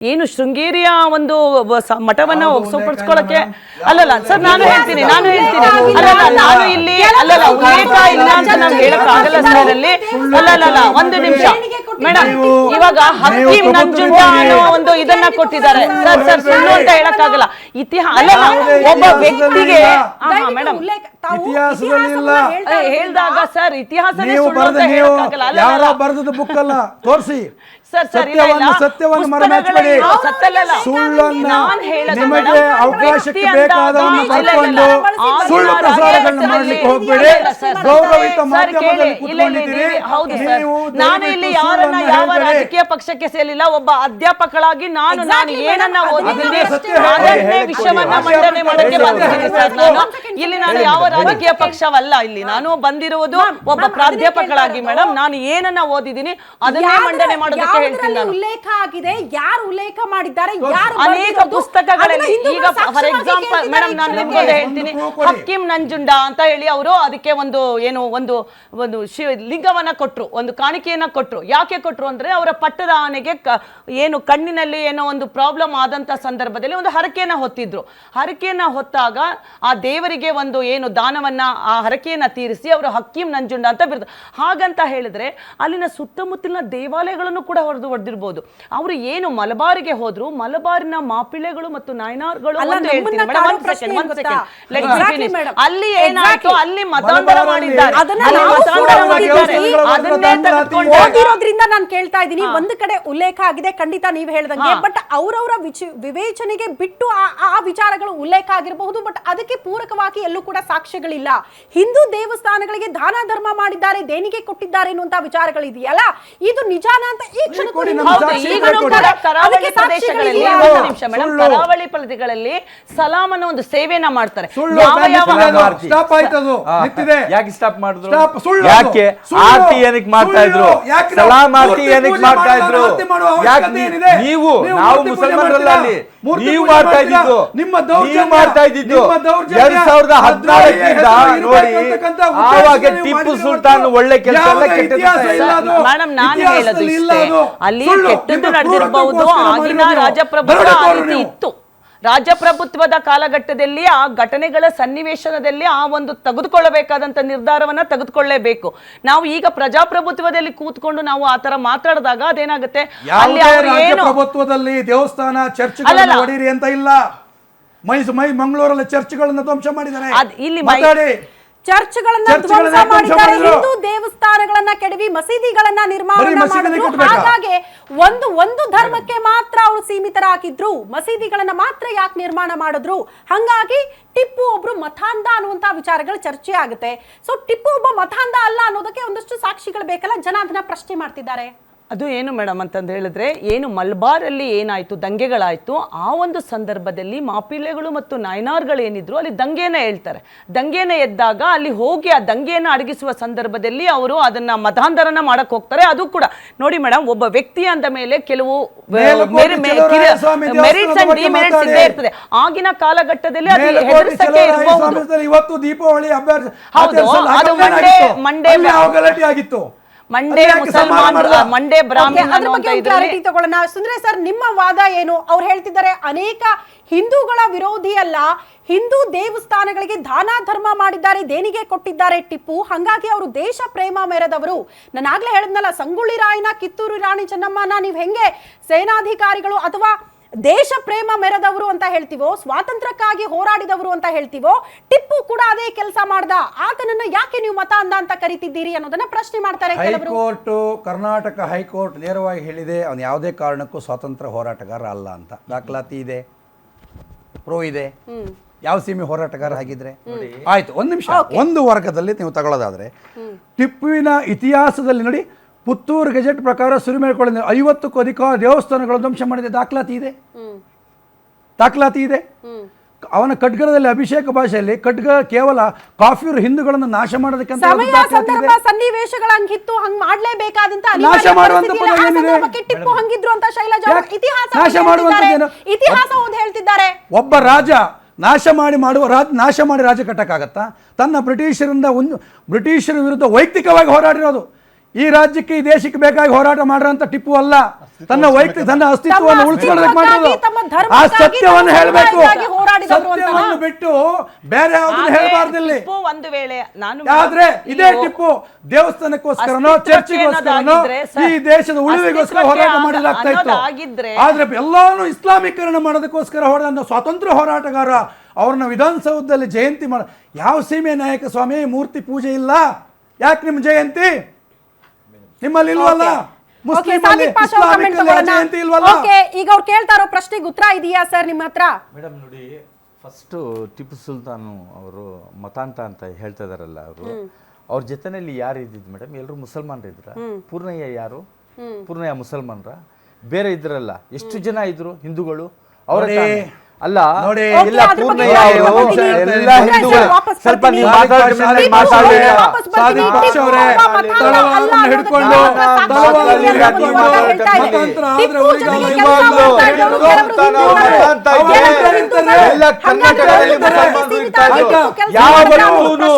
ಏನು ಶೃಂಗೇರಿಯ ಒಂದು ಮಠವನ್ನ ಒಗ್ಸಪಡಿಸ್ಕೊಳ್ಳಕ್ಕೆ ಅಲ್ಲಲ್ಲ ಸರ್ ನಾನು ಹೇಳ್ತೀನಿ ಅಲ್ಲಲ್ಲ ನಾನು ಇಲ್ಲಿ ಅಲ್ಲಲ್ಲ ಉಲ್ಲೇಖ ಇಲ್ಲ ಅಂತ ನಾನು ಹೇಳಕ್ ಆಗಲ್ಲ ಸರ್ ಅಲ್ಲಿ ಅಲ್ಲಲ್ಲ ಒಂದು ನಿಮಿಷ ಮೇಡಮ್ ಇವಾಗ ಹಕ್ಕೀಂ ನಂಜುಂಡ ಅನ್ನೋ ಒಂದು ಇದನ್ನ ಕೊಟ್ಟಿದ್ದಾರೆ ಸರ್ ಸುಳ್ಳು ಅಂತ ಹೇಳಕ್ ಆಗಲ್ಲ ಇತಿಹಾಸ ಅಲ್ಲಲ್ಲ ಒಬ್ಬ ವ್ಯಕ್ತಿಗೆ ಮೇಡಮ್ ಹೇಳ್ದಾಗ ಸರ್ ಇತಿಹಾಸನೇ ಸುಳ್ಳು ಅಂತ ಹೇಳಕ್ ಆಗಲ್ಲ ಯಾರೋ ಬರೆದದ್ದು ಬುಕ್ ಅಲ್ಲ ತೋರಿಸಿ ಸತ್ಯವನ್ನು ಮರೆಮಾಚಬೇಡಿ ಸುಳ್ಳನ್ನ ನಿಮಗೆ ಅವಕಾಶಕ್ಕೆ ಬೇಕಾದವನ್ನು ಬರ್ಕೊಂಡು ಸುಳ್ಳು ಪ್ರಸಾರಗಳನ್ನ ಮಾಡ್ಲಿಕ್ಕೆ ಹೋಗ್ಬೇಡಿ ಗೌರವಿತ ಮಾಧ್ಯಮದಲ್ಲಿ ಕೂತ್ಕೊಂಡಿದ್ದೀರಿ ನಾನು ಇಲ್ಲಿ ಯಾರನ್ನ ಯಾವ ರಾಜಕೀಯ ಪಕ್ಷಕ್ಕೆ ಸೇರಿಲ್ಲ ಒಬ್ಬ ಅಧ್ಯಾಪಕಳಾಗಿ ನಾನು ಏನನ್ನ ಓದಿದ್ದೀನಿ ಅದನ್ನೇ ವಿಷಯವನ್ನ ಮಂಡನೆ ಮಾಡಕ್ಕೆ ಬಂದಿದ್ದೀನಿ ಸರ್ ನಾನು ಇಲ್ಲಿ ನಾನು ಯಾವ ರಾಜಕೀಯ ಪಕ್ಷವಲ್ಲ ಇಲ್ಲಿ ನಾನು ಬಂದಿರುವುದು ಒಬ್ಬ ಪ್ರಾಧ್ಯಾಪಕಳಾಗಿ ಮೇಡಮ್ ನಾನು ಏನನ್ನ ಓದಿದ್ದೀನಿ ಅದನ್ನೇ ಮಂಡನೆ ಮಾಡೋದಕ್ಕೆ ಉಲ್ಲೇಖ ಆಗಿದೆ ಯಾರು ಉಲ್ಲೇಖ ಮಾಡಿದ್ದಾರೆ ಅನೇಕ ಪುಸ್ತಕಗಳಲ್ಲಿ ಈಗ ಫಾರ್ ಎಕ್ಸಾಂಪಲ್ ಮೇಡಮ್ ನಾನು ನಿಮ್ಗೊಂದು ಹೇಳ್ತೀನಿ ಹಕ್ಕೀಂ ನಂಜುಂಡ ಅಂತ ಹೇಳಿ ಅವರು ಅದಕ್ಕೆ ಒಂದು ಏನು ಒಂದು ಲಿಂಗವನ್ನ ಕೊಟ್ರು ಒಂದು ಕಾಣಿಕೆಯನ್ನ ಕೊಟ್ರು ಯಾಕೆ ಕೊಟ್ರು ಅಂದ್ರೆ ಅವರ ಪಟ್ಟದ ಆನೆಗೆ ಏನು ಕಣ್ಣಿನಲ್ಲಿ ಏನೋ ಒಂದು ಪ್ರಾಬ್ಲಮ್ ಆದಂತ ಸಂದರ್ಭದಲ್ಲಿ ಒಂದು ಹರಕೆಯನ್ನ ಹೊತ್ತಿದ್ರು ಹರಕೆಯನ್ನ ಹೊತ್ತಾಗ ಆ ದೇವರಿಗೆ ಒಂದು ಏನು ದಾನವನ್ನ ಆ ಹರಕೆಯನ್ನ ತೀರಿಸಿ ಅವರು ಹಕ್ಕೀಂ ನಂಜುಂಡ ಅಂತ ಬಿಡ್ತಾರೆ ಹಾಗಂತ ಹೇಳಿದ್ರೆ ಅಲ್ಲಿನ ಸುತ್ತಮುತ್ತಲಿನ ದೇವಾಲಯಗಳನ್ನು ಕೂಡ ಹೊಡೆದಿರಬಹುದು ಅವರು ಏನು ಮಲಬಾರಿಗೆ ಹೋದ್ರು ಮಲಬಾರಿನ ಮಾಪಿಳೆಗಳು ಮತ್ತು ನಾಯನಾರ್ಗಳು ಅಲ್ಲಿ ಏನಾಯ್ತು ಅಲ್ಲಿ ಮತಾಂತರ ಮಾಡಿದ್ದಾರೆ ನಾನು ಕೇಳ್ತಾ ಇದ್ದೀನಿ ಒಂದು ಕಡೆ ಉಲ್ಲೇಖ ಆಗಿದೆ ಖಂಡಿತ ನೀವು ಹೇಳ್ದಂಗೆ ಬಟ್ ಅವರವರ ವಿವೇಚನೆಗೆ ಬಿಟ್ಟು ಆ ವಿಚಾರಗಳು ಉಲ್ಲೇಖ ಆಗಿರಬಹುದು ಬಟ್ ಅದಕ್ಕೆ ಪೂರಕವಾಗಿ ಎಲ್ಲೂ ಕೂಡ ಸಾಕ್ಷ್ಯಗಳಿಲ್ಲ ಹಿಂದೂ ದೇವಸ್ಥಾನಗಳಿಗೆ ದಾನ ಧರ್ಮ ಮಾಡಿದ್ದಾರೆ ದೇಣಿಗೆ ಕೊಟ್ಟಿದ್ದಾರೆ ಎನ್ನುವಂತ ವಿಚಾರಗಳಿದೆಯಲ್ಲ ಇದು ನಿಜಾನ ಅಂತ ಈ ಕರಾವಳಿ ಪ್ರದೇಶಗಳಲ್ಲಿ ಸಲಾಂ ಅನ್ನೋ ಒಂದು ಸೇವೆಯನ್ನ ಮಾಡ್ತಾರೆ ಯಾಕೆ ಸ್ಟಾಪ್ ಮಾಡಿದ್ರು ಯಾಕೆ ಆರ್ತಿ ಏನಕ್ಕೆ ಮಾಡ್ತಾ ಇದ್ರು ಸಲಾಂ ಆರ್ತಿ ಏನಕ್ಕೆ ಮಾಡ್ತಾ ಇದ್ರು ಯಾಕೆ ನೀವು ನಾವು ಮುಸಲ್ಮಾನರಲ್ಲ ಅಲ್ಲಿ ನೀವು ಮಾಡ್ತಾ ಇದ್ದಿದ್ದು 2014 ನೋಡಿ ಆವಾಗ ಟಿಪ್ಪು ಸುಲ್ತಾನ್ ಒಳ್ಳೆ ಕೆಲಸ ಮೇಡಮ್ ನಾನು ಹೇಳೋದು ಇಷ್ಟೇ ಅಲ್ಲಿ ಕೆಟ್ಟದ್ದು ನಡೆದಿರಬಹುದು ಆಗಿನ ರಾಜಪ್ರಭುತ್ವ ಆ ರೀತಿ ಇತ್ತು ರಾಜಪ್ರಭುತ್ವದ ಕಾಲಘಟ್ಟದಲ್ಲಿ ಆ ಘಟನೆಗಳ ಸನ್ನಿವೇಶನದಲ್ಲಿ ಆ ಒಂದು ತೆಗೆದುಕೊಳ್ಳಬೇಕಾದಂತ ನಿರ್ಧಾರವನ್ನ ತೆಗೆದುಕೊಳ್ಳಲೇಬೇಕು ನಾವು ಈಗ ಪ್ರಜಾಪ್ರಭುತ್ವದಲ್ಲಿ ಕೂತ್ಕೊಂಡು ನಾವು ಆತರ ಮಾತಾಡಿದಾಗ ಅದೇನಾಗುತ್ತೆ ಅಲ್ಲಿ ಪ್ರಭುತ್ವದಲ್ಲಿ ದೇವಸ್ಥಾನ ಚರ್ಚ್ಗಳನ್ನು ಹೊಡೀರಿ ಅಂತ ಇಲ್ಲ ಮಂಗಳೂರಲ್ಲಿ ಚರ್ಚ್ಗಳನ್ನ ಧ್ವಂಸ ಮಾಡಿದ್ದಾರೆ ಇಲ್ಲಿ ಚರ್ಚ್ಗಳನ್ನ ಧ್ವಂಸ ಮಾಡಿದ್ದಾರೆ ಹಿಂದೂ ದೇವಸ್ಥಾನಗಳನ್ನ ಕೆಡವಿ ಮಸೀದಿಗಳನ್ನ ನಿರ್ಮಾಣ ಮಾಡಿದ್ರು ಹಾಗಾಗಿ ಒಂದು ಧರ್ಮಕ್ಕೆ ಮಾತ್ರ ಅವರು ಸೀಮಿತರಾಗಿದ್ರು ಮಸೀದಿಗಳನ್ನ ಮಾತ್ರ ಯಾಕೆ ನಿರ್ಮಾಣ ಮಾಡಿದ್ರು ಹಾಗಾಗಿ ಟಿಪ್ಪು ಒಬ್ರು ಮತಾಂಧ ಅನ್ನುವಂತ ವಿಚಾರಗಳು ಚರ್ಚೆ ಆಗುತ್ತೆ ಸೊ ಟಿಪ್ಪು ಒಬ್ಬ ಮತಾಂಧ ಅಲ್ಲ ಅನ್ನೋದಕ್ಕೆ ಒಂದಷ್ಟು ಸಾಕ್ಷಿಗಳು ಬೇಕಲ್ಲ ಜನ ಅದನ್ನ ಪ್ರಶ್ನೆ ಮಾಡ್ತಿದ್ದಾರೆ ಅದು ಏನು ಮೇಡಮ್ ಅಂತಂದು ಹೇಳಿದ್ರೆ ಏನು ಮಲ್ಬಾರಲ್ಲಿ ಏನಾಯ್ತು ದಂಗೆಗಳಾಯ್ತು ಆ ಒಂದು ಸಂದರ್ಭದಲ್ಲಿ ಮಾಪಿಲೆಗಳು ಮತ್ತು ನಾಯನಾರ್ಗಳು ಏನಿದ್ರು ಅಲ್ಲಿ ದಂಗೆನ ಹೇಳ್ತಾರೆ ದಂಗೆನ ಎದ್ದಾಗ ಅಲ್ಲಿ ಹೋಗಿ ಆ ದಂಗೆಯನ್ನ ಅಡಗಿಸುವ ಸಂದರ್ಭದಲ್ಲಿ ಅವರು ಅದನ್ನ ಮತಾಂತರನ ಮಾಡಕ್ ಹೋಗ್ತಾರೆ ಅದು ಕೂಡ ನೋಡಿ ಮೇಡಮ್ ಒಬ್ಬ ವ್ಯಕ್ತಿ ಅಂದ ಮೇಲೆ ಕೆಲವು ಮೆರಿಟ್ಸ್ ಅಂಡ್ ಡಿಮೆರಿಟ್ಸ್ ಇದ್ದೇ ಇರ್ತದೆ ಆಗಿನ ಕಾಲಘಟ್ಟದಲ್ಲಿ ಅದು ಹೆದರಿಸಕ್ಕೆ ಇರಬಹುದು ಇವತ್ತು ದೀಪಾವಳಿ ಹೌದು ಅದು ಮಂಡೇ ಆಗಿತ್ತು ಮಂಡೇ ಮುಸಲ್ಮಾನ್ ಮಂಡೇ ಬ್ರಾಹ್ಮಣ ತಗೊಳ್ಳೋಣ ಸುಂದ್ರೆ ಸರ್ ನಿಮ್ಮ ವಾದ ಏನು ಅವ್ರು ಹೇಳ್ತಿದ್ದಾರೆ ಅನೇಕ ಹಿಂದೂಗಳ ವಿರೋಧಿ ಅಲ್ಲ ಹಿಂದೂ ದೇವಸ್ಥಾನಗಳಿಗೆ ದಾನ ಧರ್ಮ ಮಾಡಿದ್ದಾರೆ ದೇಣಿಗೆ ಕೊಟ್ಟಿದ್ದಾರೆ ಟಿಪ್ಪು ಹಾಗಾಗಿ ಅವರು ದೇಶ ಪ್ರೇಮ ಮೆರೆದವರು ನಾನು ಆಗ್ಲೇ ಹೇಳಿದ್ನಲ್ಲ ಸಂಗೊಳ್ಳಿ ರಾಯನ ಕಿತ್ತೂರು ರಾಣಿ ಚೆನ್ನಮ್ಮನ ನೀವು ಹೆಂಗೆ ಸೇನಾಧಿಕಾರಿಗಳು ಅಥವಾ ದೇಶ ಪ್ರೇಮ ಮೆರೆದವರು ಅಂತ ಹೇಳ್ತೀವೋ ಸ್ವಾತಂತ್ರ್ಯಕ್ಕಾಗಿ ಹೋರಾಡಿದವರು ಅಂತ ಹೇಳ್ತೀವೋ ಟಿಪ್ಪು ಕೂಡ ಅದೇ ಕೆಲಸ ಮಾಡ್ದ ಆತನನ್ನ ಯಾಕೆ ನೀವು ಮತಾಂಧ ಅಂತ ಕರಿತಿದ್ದೀರಿ ಅನ್ನೋದನ್ನ ಪ್ರಶ್ನೆ ಮಾಡ್ತಾರೆ ಹೈಕೋರ್ಟ್ ಕರ್ನಾಟಕ ಹೈಕೋರ್ಟ್ ನೇರವಾಗಿ ಹೇಳಿದೆ ಅವನು ಯಾವುದೇ ಕಾರಣಕ್ಕೂ ಸ್ವಾತಂತ್ರ್ಯ ಹೋರಾಟಗಾರ ಅಲ್ಲ ಅಂತ ದಾಖಲಾತಿ ಇದೆ ಪ್ರೋ ಇದೆ ಯಾವ ಸೀಮೆ ಹೋರಾಟಗಾರ ಆಗಿದ್ರೆ ಆಯ್ತು ಒಂದು ನಿಮಿಷ ಒಂದು ವರ್ಗದಲ್ಲಿ ನೀವು ತಗೊಳ್ಳೋದಾದ್ರೆ ಟಿಪ್ಪುವಿನ ಇತಿಹಾಸದಲ್ಲಿ ನೋಡಿ ಪುತ್ತೂರು ಗೆಜೆಟ್ ಪ್ರಕಾರ ಸುರಿಮೇಳ್ಕೊಳ್ಳಿ 50ಕ್ಕೂ ಅಧಿಕ ದೇವಸ್ಥಾನಗಳು ಧ್ವಂಸ ಮಾಡಿದೆ ದಾಖಲಾತಿ ಇದೆ ಅವನ ಖಡ್ಗದಲ್ಲಿ ಅಭಿಷೇಕ ಭಾಷೆಯಲ್ಲಿ ಖಡ್ಗ ಕೇವಲ ಕಾಫಿರ್ ಹಿಂದೂಗಳನ್ನು ನಾಶ ಮಾಡೋದಕ್ಕೆ ಸನ್ನಿವೇಶಗಳಂಗಿತ್ತು ಹಂಗ್ ಮಾಡ್ಲೇಬೇಕಾದಂತ ನಾಶ ಮಾಡುವಂತ ಟಿಪ್ಪು ಹಂಗಿದ್ರು ಅಂತ ಶೈಲಜಾ ನಾಶ ಮಾಡುವಂತ ಇತಿಹಾಸ ಹೇಳ್ತಿದ್ದಾರೆ ಒಬ್ಬ ರಾಜ ನಾಶ ಮಾಡಿ ರಾಜ ಕಟ್ಟಕ್ಕಾಗತ್ತಾ ತನ್ನ ಬ್ರಿಟಿಷರ ವಿರುದ್ಧ ವೈಯಕ್ತಿಕವಾಗಿ ಹೋರಾಡಿರೋದು ಈ ರಾಜ್ಯಕ್ಕೆ ಈ ದೇಶಕ್ಕೆ ಬೇಕಾಗಿ ಹೋರಾಟ ಮಾಡಿರೋಂಥ ಟಿಪ್ಪು ಅಲ್ಲ, ತನ್ನ ವೈಯಕ್ತಿಕ ತನ್ನ ಅಸ್ತಿತ್ವವನ್ನು ಉಳಿಸ್ಕೊಳ್ಳೋದಕ್ಕೆ ಮಾಡಿರೋದು. ಆ ಸತ್ಯವನ್ನು ಹೇಳಬೇಕು, ಸತ್ಯವನ್ನು ಬಿಟ್ಟು ಬೇರೆ ಯಾವ್ದನ್ನು ಹೇಳಬಾರ್ದಿಲ್ಲಿ. ಒಂದು ವೇಳೆ ನಾನು ಆದ್ರೆ ಇದೇ ಟಿಪ್ಪು ದೇವಸ್ಥಾನಕ್ಕೋಸ್ಕರನೋ ಚರ್ಚಿಗೋಸ್ಕರನೋ ಈ ದೇಶದ ಉಳಿವಿಗೋಸ್ಕರ ಹೋರಾಟ ಮಾಡಿದಾಗ್ತಾ ಇತ್ತು. ಆದ್ರೆ ಎಲ್ಲಾನು ಇಸ್ಲಾಮೀಕರಣ ಮಾಡೋದಕ್ಕೋಸ್ಕರ ಹೋರಾಟ ಸ್ವಾತಂತ್ರ್ಯ ಹೋರಾಟಗಾರ ಅವ್ರನ್ನ ವಿಧಾನಸೌಧದಲ್ಲಿ ಜಯಂತಿ ಮಾಡ ಯಾವ ಸೀಮೆ ನಾಯಕ ಸ್ವಾಮಿ ಮೂರ್ತಿ ಪೂಜೆ ಇಲ್ಲ, ಯಾಕೆ ನಿಮ್ ಜಯಂತಿ ನಿಮ್ಮಲ್ಲಿ ಇಲ್ವಲ್ಲ? ಜಯಂತಿ ಇಲ್ವಲ್ಲ? ಈಗ ಅವ್ರು ಕೇಳ್ತಾ ಇರೋ ಪ್ರಶ್ನೆಗೆ ಉತ್ತರ ಇದೆಯಾ ಸರ್ ನಿಮ್ಮ ಹತ್ರ? ಮೇಡಮ್ ನೋಡಿ, ಫಸ್ಟ್ ಟಿಪ್ಪು ಸುಲ್ತಾನು ಅವರು ಮತಾಂತ ಅಂತ ಹೇಳ್ತಾ ಇದಾರಲ್ಲ, ಅವರು ಅವ್ರ ಜೊತೆನಲ್ಲಿ ಯಾರು ಇದ್ದಿದ್ದು ಮೇಡಮ್? ಎಲ್ಲರೂ ಮುಸಲ್ಮಾನರು ಇದ್ರ? ಪೂರ್ಣಯ್ಯ ಯಾರು? ಪೂರ್ಣಯ್ಯ ಮುಸಲ್ಮಾನರ? ಬೇರೆ ಇದ್ರಲ್ಲ, ಎಷ್ಟು ಜನ ಇದ್ರು ಹಿಂದೂಗಳು? ಅವರ ಅಲ್ಲ ನೋಡಿ, ಇಲ್ಲ ಪೂರ್ಣಯ್ಯ ಎಲ್ಲ ಹಿಂದೂಗಳು. ಸ್ವಲ್ಪ ನೀವು ಮಾತಾಡಿ ಎಲ್ಲ ಕರ್ನಾಟಕದಲ್ಲಿ ಮುಸಲ್ಮಾನರು ಇರ್ತಾ ಇದ್ರು. ಯಾವತ್ತೂ